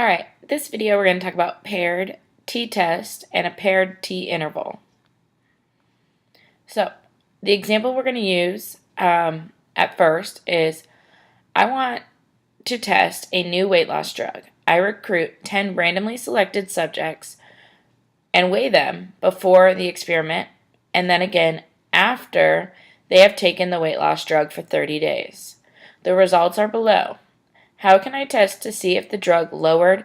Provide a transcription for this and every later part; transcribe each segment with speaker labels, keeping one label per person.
Speaker 1: All right, this video we're going to talk about paired t-test and a paired t-interval. So the example we're going to use at first is I want to test a new weight loss drug. I recruit 10 randomly selected subjects and weigh them before the experiment and then again after they have taken the weight loss drug for 30 days. The results are below. How can I test to see if the drug lowered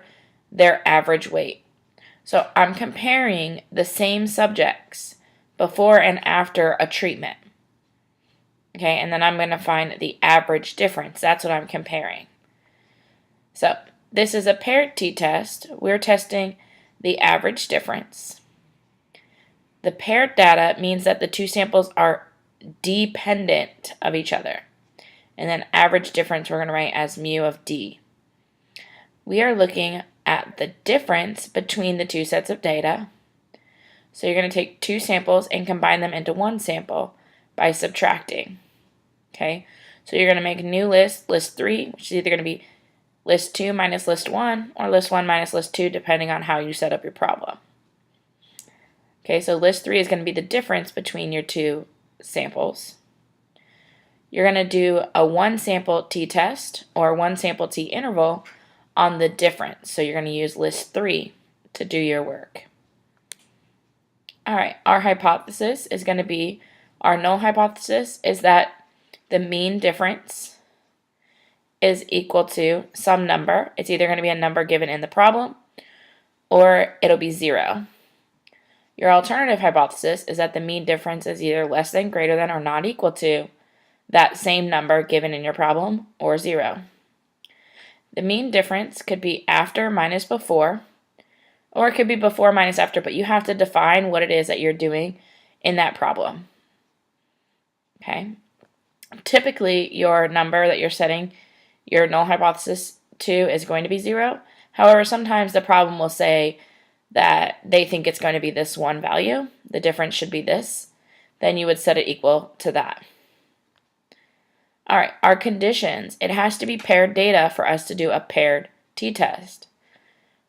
Speaker 1: their average weight? So I'm comparing the same subjects before and after a treatment. Okay, and then I'm going to find the average difference. That's what I'm comparing. So this is a paired t-test. We're testing the average difference. The paired data means that the two samples are dependent of each other. And then average difference we're going to write as mu of d. We are looking at the difference between the two sets of data. So you're going to take two samples and combine them into one sample by subtracting. Okay, so you're going to make a new list, list 3, which is either going to be list 2 minus list 1 or list 1 minus list 2, depending on how you set up your problem. Okay, so list 3 is going to be the difference between your two samples. You're going to do a one sample t-test or one sample t-interval on the difference. So you're going to use list 3 to do your work. All right, our hypothesis is going to be, our null hypothesis is that the mean difference is equal to some number. It's either going to be a number given in the problem or it'll be 0. Your alternative hypothesis is that the mean difference is either less than, greater than, or not equal to that same number given in your problem, or 0. The mean difference could be after minus before, or it could be before minus after, but you have to define what it is that you're doing in that problem. Okay. Typically, your number that you're setting your null hypothesis to is going to be 0. However, sometimes the problem will say that they think it's going to be this one value. The difference should be this. Then you would set it equal to that. All right, our conditions. It has to be paired data for us to do a paired t-test,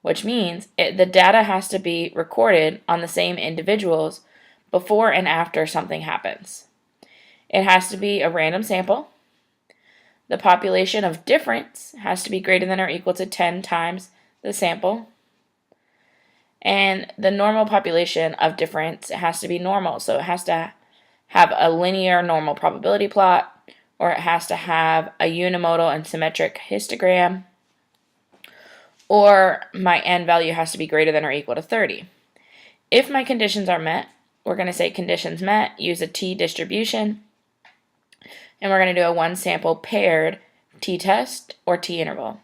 Speaker 1: which means the data has to be recorded on the same individuals before and after something happens. It has to be a random sample. The population of difference has to be greater than or equal to 10 times the sample. And the normal population of difference has to be normal, so it has to have a linear normal probability plot, or it has to have a unimodal and symmetric histogram, or my n value has to be greater than or equal to 30. If my conditions are met, we're going to say conditions met, use a t-distribution, and we're going to do a one sample paired t-test or t-interval.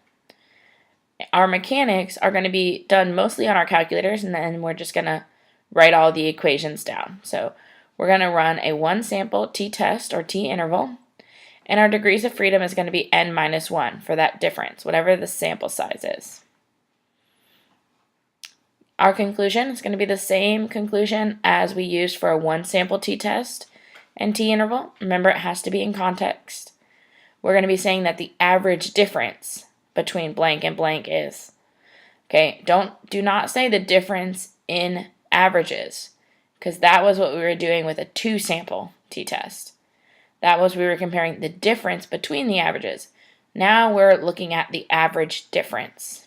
Speaker 1: Our mechanics are going to be done mostly on our calculators, and then we're just going to write all the equations down. So we're going to run a one sample t-test or t-interval, and our degrees of freedom is going to be n minus 1 for that difference, whatever the sample size is. Our conclusion is going to be the same conclusion as we used for a one sample t-test and t-interval. Remember, it has to be in context. We're going to be saying that the average difference between blank and blank is. Okay, do not say the difference in averages, because that was what we were doing with a two sample t-test. That was, we were comparing the difference between the averages. Now we're looking at the average difference.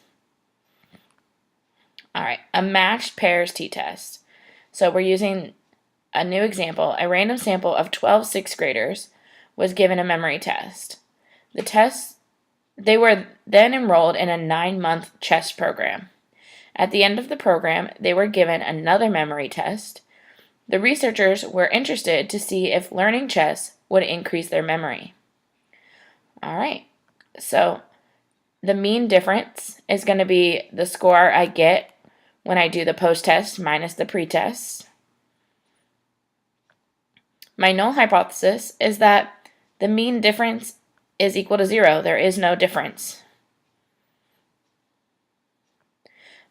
Speaker 1: All right, a matched pairs t-test. So we're using a new example. A random sample of 12 sixth graders was given a memory test. They were then enrolled in a 9-month chess program. At the end of the program, they were given another memory test. The researchers were interested to see if learning chess would increase their memory. All right, so the mean difference is going to be the score I get when I do the post-test minus the pre-test. My null hypothesis is that the mean difference is equal to 0. There is no difference.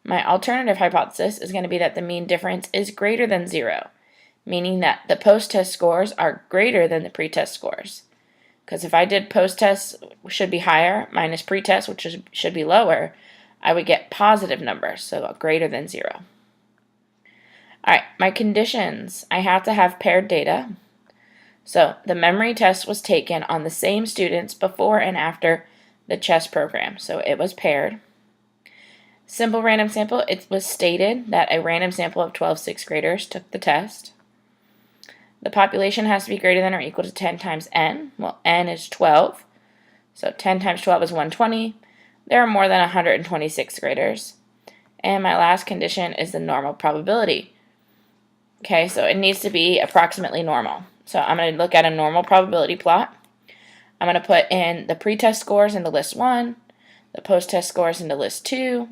Speaker 1: My alternative hypothesis is going to be that the mean difference is greater than 0, meaning that the post-test scores are greater than the pre-test scores. Because if I did post-test should be higher, minus pre-test, which should be lower, I would get positive numbers, so greater than 0. All right, my conditions. I have to have paired data. So the memory test was taken on the same students before and after the chess program, so it was paired. Simple random sample, it was stated that a random sample of 12 sixth graders took the test. The population has to be greater than or equal to 10 times n. Well, n is 12, so 10 times 12 is 120. There are more than 120 sixth graders. And my last condition is the normal probability. Okay, so it needs to be approximately normal. So I'm going to look at a normal probability plot. I'm going to put in the pre-test scores into list 1, the post-test scores into list 2.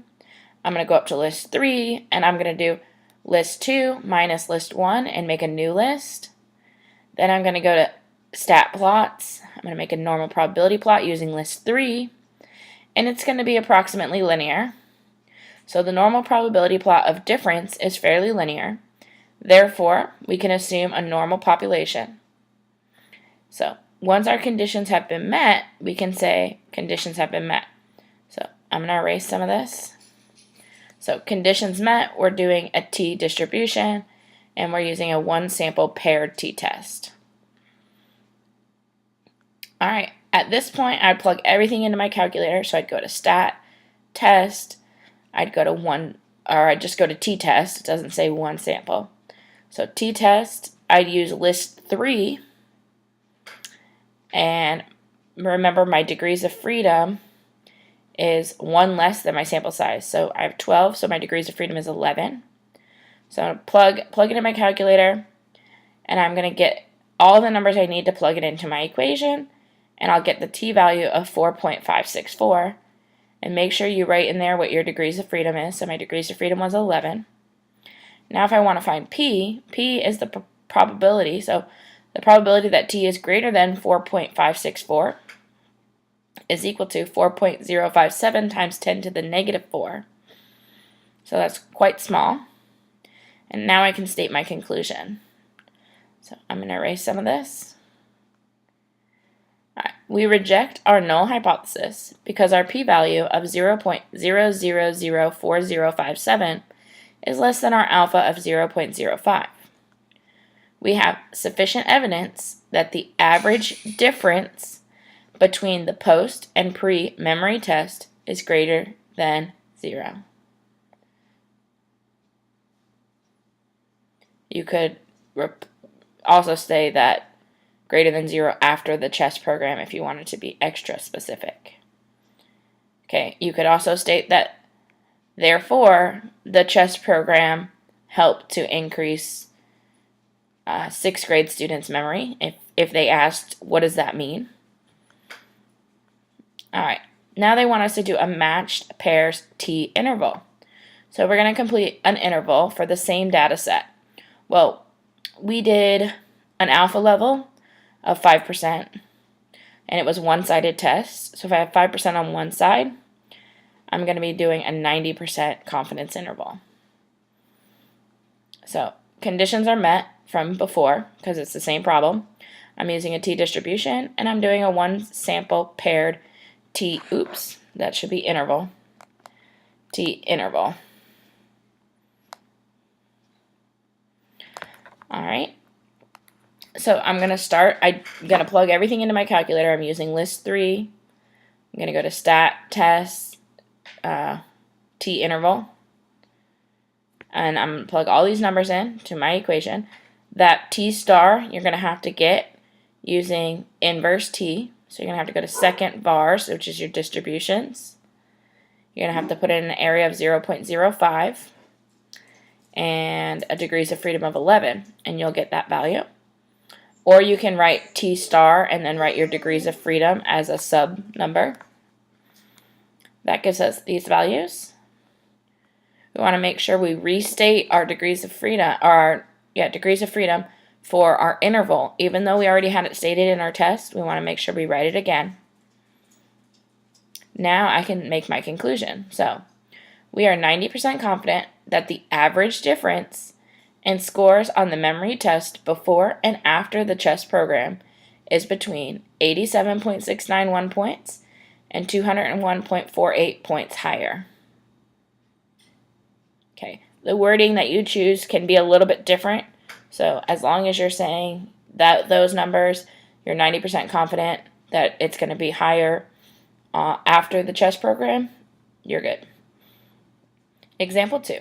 Speaker 1: I'm going to go up to list 3, and I'm going to do list 2 minus list 1 and make a new list. Then I'm going to go to stat plots. I'm going to make a normal probability plot using list 3, and it's going to be approximately linear. So the normal probability plot of difference is fairly linear. Therefore, we can assume a normal population. So once our conditions have been met, we can say conditions have been met. So I'm going to erase some of this. So conditions met, we're doing a t-distribution, and we're using a one-sample paired t-test. All right, at this point, I'd plug everything into my calculator. So I'd go to stat, test, I'd just go to t-test. It doesn't say one sample. So t-test, I'd use list 3, and remember my degrees of freedom is 1 less than my sample size. So I have 12, so my degrees of freedom is 11. So I'm going to plug it in my calculator, and I'm going to get all the numbers I need to plug it into my equation, and I'll get the t-value of 4.564. And make sure you write in there what your degrees of freedom is. So my degrees of freedom was 11. Now if I want to find p is the probability. So the probability that t is greater than 4.564 is equal to 4.057 times 10 to the negative 4. So that's quite small. And now I can state my conclusion. So I'm going to erase some of this. All right. We reject our null hypothesis because our p-value of 0.0004057 is less than our alpha of 0.05. We have sufficient evidence that the average difference between the post and pre-memory test is greater than 0. You could also say that greater than 0 after the chess program if you wanted to be extra specific. Okay, you could also state that therefore the chess program helped to increase 6th grade students' memory if they asked, what does that mean? All right, now they want us to do a matched pairs t interval. So we're going to complete an interval for the same data set. Well, we did an alpha level of 5%, and it was one-sided test. So if I have 5% on one side, I'm going to be doing a 90% confidence interval. So conditions are met from before because it's the same problem. I'm using a t-distribution, and I'm doing a one-sample paired that should be interval, t-interval. All right. So I'm going to start. I'm going to plug everything into my calculator. I'm using list 3. I'm going to go to stat, test, t-interval. And I'm going to plug all these numbers in to my equation. That t star you're going to have to get using inverse t. So you're going to have to go to second vars, which is your distributions. You're going to have to put in an area of 0.05 and a degrees of freedom of 11, and you'll get that value. Or you can write t star and then write your degrees of freedom as a sub number. That gives us these values. We want to make sure we restate our degrees of freedom, degrees of freedom for our interval. Even though we already had it stated in our test, we want to make sure we write it again. Now I can make my conclusion. So we are 90% confident that the average difference in scores on the memory test before and after the chess program is between 87.691 points and 201.48 points higher. Okay, the wording that you choose can be a little bit different. So as long as you're saying that those numbers, you're 90% confident that it's going to be higher after the chest program, you're good. Example 2.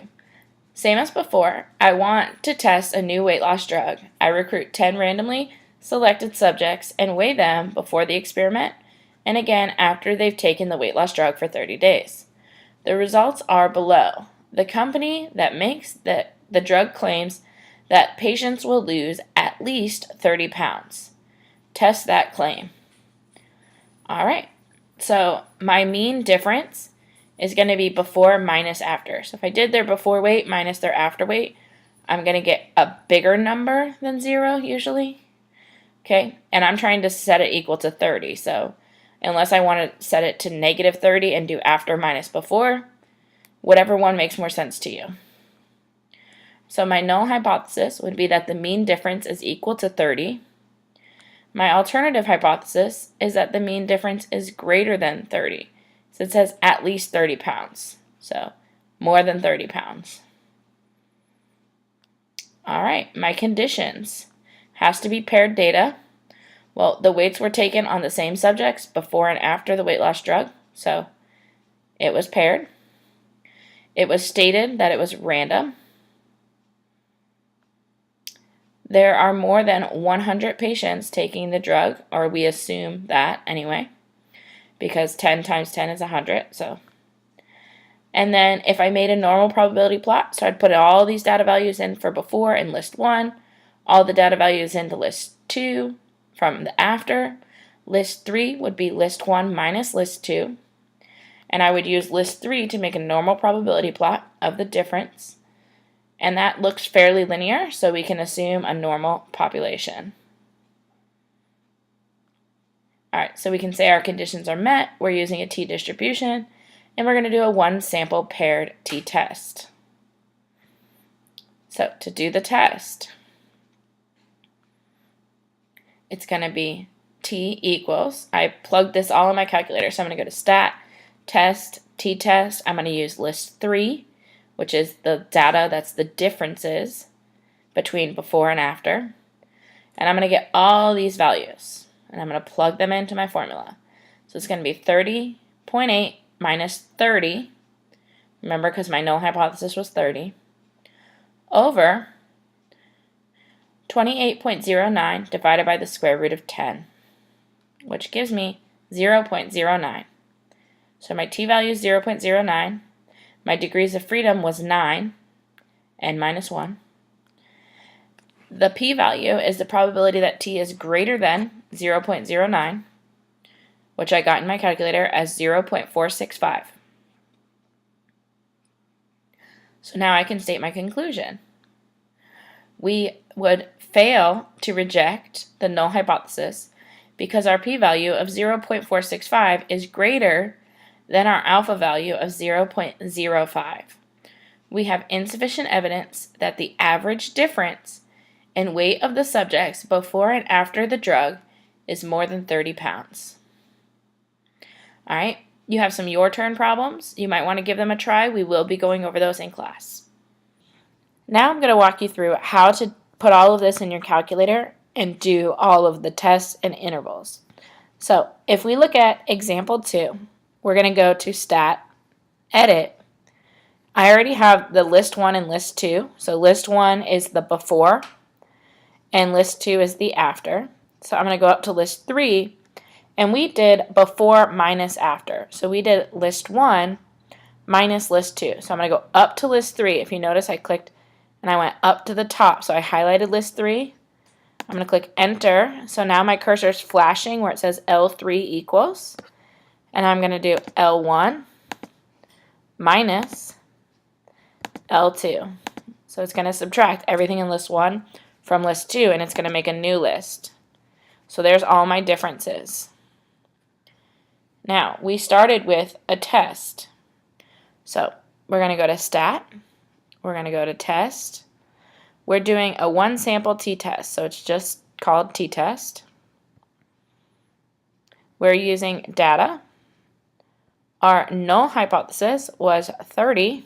Speaker 1: Same as before, I want to test a new weight loss drug. I recruit 10 randomly selected subjects and weigh them before the experiment and again after they've taken the weight loss drug for 30 days. The results are below. The company that makes the drug claims that patients will lose at least 30 pounds. Test that claim. All right, so my mean difference is going to be before minus after. So if I did their before weight minus their after weight, I'm going to get a bigger number than 0 usually. Okay, and I'm trying to set it equal to 30. So unless I want to set it to negative 30 and do after minus before, whatever one makes more sense to you. So my null hypothesis would be that the mean difference is equal to 30. My alternative hypothesis is that the mean difference is greater than 30. So it says at least 30 pounds. So more than 30 pounds. All right, my conditions. Has to be paired data. Well, the weights were taken on the same subjects before and after the weight loss drug. So it was paired. It was stated that it was random. There are more than 100 patients taking the drug, or we assume that anyway, because 10 times 10 is 100. So, and then if I made a normal probability plot, so I'd put all these data values in for before in list 1, all the data values into list 2 from the after. List 3 would be list 1 minus list 2. And I would use list 3 to make a normal probability plot of the difference. And that looks fairly linear, so we can assume a normal population. All right, so we can say our conditions are met. We're using a t-distribution, and we're going to do a one-sample paired t-test. So to do the test, it's going to be t equals, I plugged this all in my calculator, so I'm going to go to stat, test, t-test. I'm going to use list 3, which is the data that's the differences between before and after. And I'm going to get all these values, and I'm going to plug them into my formula. So it's going to be 30.8 minus 30, remember because my null hypothesis was 30, over 28.09 divided by the square root of 10, which gives me 0.09. So my t-value is 0.09. My degrees of freedom was 9, n minus 1. The p-value is the probability that t is greater than 0.09, which I got in my calculator as 0.465. So now I can state my conclusion. We would fail to reject the null hypothesis because our p-value of 0.465 is greater than our alpha value of 0.05. We have insufficient evidence that the average difference in weight of the subjects before and after the drug is more than 30 pounds. All right, you have some your turn problems. You might want to give them a try. We will be going over those in class. Now I'm going to walk you through how to put all of this in your calculator and do all of the tests and intervals. So if we look at example 2, we're going to go to Stat, Edit. I already have the list 1 and list 2. So list 1 is the before, and list 2 is the after. So I'm going to go up to list 3, and we did before minus after. So we did list 1 minus list 2. So I'm going to go up to list 3. If you notice, I clicked and I went up to the top. So I highlighted list 3. I'm going to click Enter. So now my cursor is flashing where it says L3 equals. And I'm going to do L1 minus L2. So it's going to subtract everything in list 1 from list 2, and it's going to make a new list. So there's all my differences. Now, we started with a test. So we're going to go to Stat. We're going to go to Test. We're doing a one-sample t-test, so it's just called t-test. We're using data. Our null hypothesis was 30.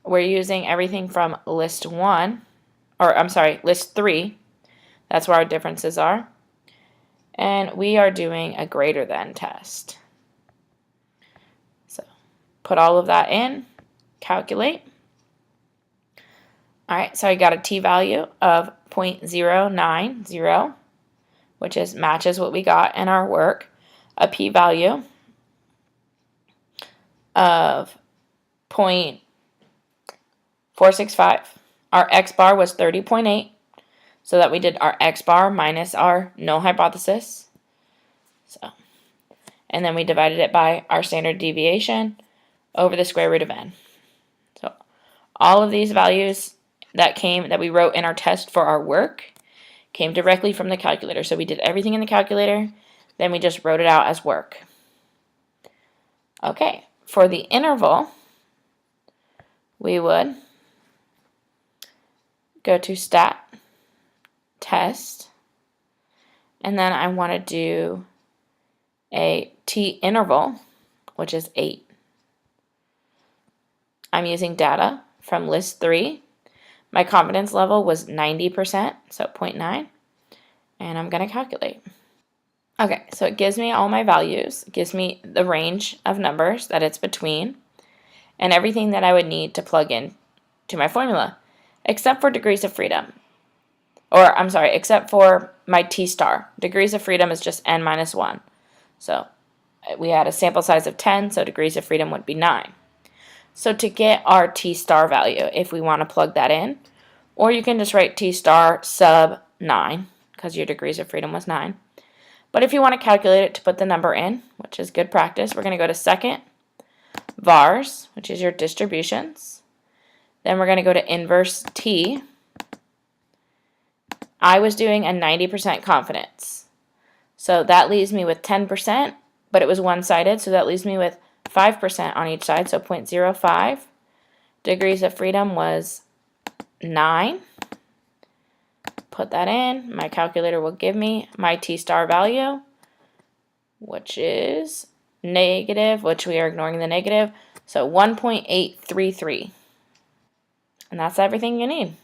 Speaker 1: we're using everything from list 1, or I'm sorry, list 3. That's where our differences are. And we are doing a greater than test. So put all of that in, calculate. All right, so I got a t-value of 0.090, which matches what we got in our work. A p-value of 0.465. Our x-bar was 30.8, so that we did our x-bar minus our null hypothesis. So, and then we divided it by our standard deviation over the square root of n. So all of these values that we wrote in our test for our work came directly from the calculator. So we did everything in the calculator, then we just wrote it out as work. Okay, for the interval, we would go to stat, test, and then I want to do a t-interval, which is 8. I'm using data from list 3. My confidence level was 90%, so 0.9, and I'm going to calculate. Okay, so it gives me all my values. It gives me the range of numbers that it's between, and everything that I would need to plug in to my formula, except for degrees of freedom. Or, I'm sorry, except for my t-star. Degrees of freedom is just n minus 1. So we had a sample size of 10, so degrees of freedom would be 9. So to get our t-star value, if we want to plug that in, or you can just write t-star sub 9, because your degrees of freedom was 9. But if you want to calculate it to put the number in, which is good practice, we're going to go to second, vars, which is your distributions. Then we're going to go to inverse t. I was doing a 90% confidence. So that leaves me with 10%, but it was one-sided, so that leaves me with 5% on each side, so 0.05. Degrees of freedom was 9. Put that in. My calculator will give me my t-star value, which is negative, which we are ignoring the negative, so 1.833. And that's everything you need.